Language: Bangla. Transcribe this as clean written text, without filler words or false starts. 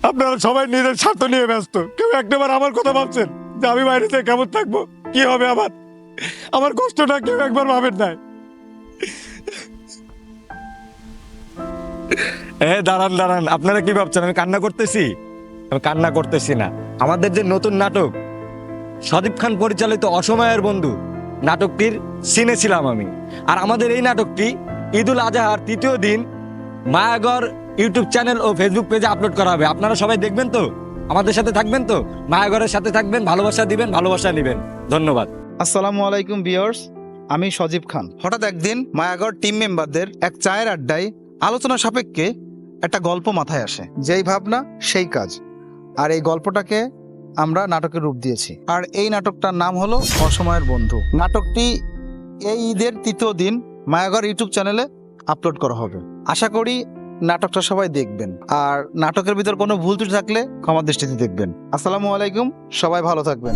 আপনারা সবাই নিজের স্বার্থ নিয়ে ব্যস্ত, কেউ একটাবার আমার কথা ভাবছেন যে আমি বাইরে থেকে কেমন থাকবো, কি হবে আমার কষ্টটা কেউ একবার ভাবেন নাই। দাঁড়ান দাঁড়ান, আপনারা কি ভাবছেন আমি কান্না করতেছি? আমি কান্না করতেছি না। আমাদের যে নতুন নাটক সদীপ খান পরিচালিত অসময়ের বন্ধু নাটকটির সিনে ছিলাম আমি। আর আমাদের এই নাটকটি ঈদুল আজহার তৃতীয় দিন মায়াগর ইউটিউব চ্যানেল ও ফেসবুক পেজে আপলোড করা হবে। আপনারা সবাই দেখবেন তো, আমাদের সাথে থাকবেন তো, মায়াগরের সাথে থাকবেন, ভালোবাসা দিবেন, ভালোবাসা নেবেন। ধন্যবাদ। আসসালামু আলাইকুম ভিউয়ার্স, আমি সজীব খান। হঠাৎ একদিন মায়াগর টিম মেম্বারদের এক চায়ের আড্ডায় আলোচনা সাপেক্ষে একটা গল্প মাথায় আসে। যেই ভাবনা সেই কাজ, আর এই গল্পটাকে আমরা নাটকের রূপ দিয়েছি। আর এই নাটকটার নাম হলো অসময়ের বন্ধু। নাটকটি এই ঈদের তৃতীয় দিন মায়াগর ইউটিউব চ্যানেলে আপলোড করা হবে। আশা করি নাটকটা সবাই দেখবেন, আর নাটকের ভিতর কোনো ভুল ত্রুটি থাকলে ক্ষমা দৃষ্টিতে দেখবেন। আসসালামু আলাইকুম, সবাই ভালো থাকবেন।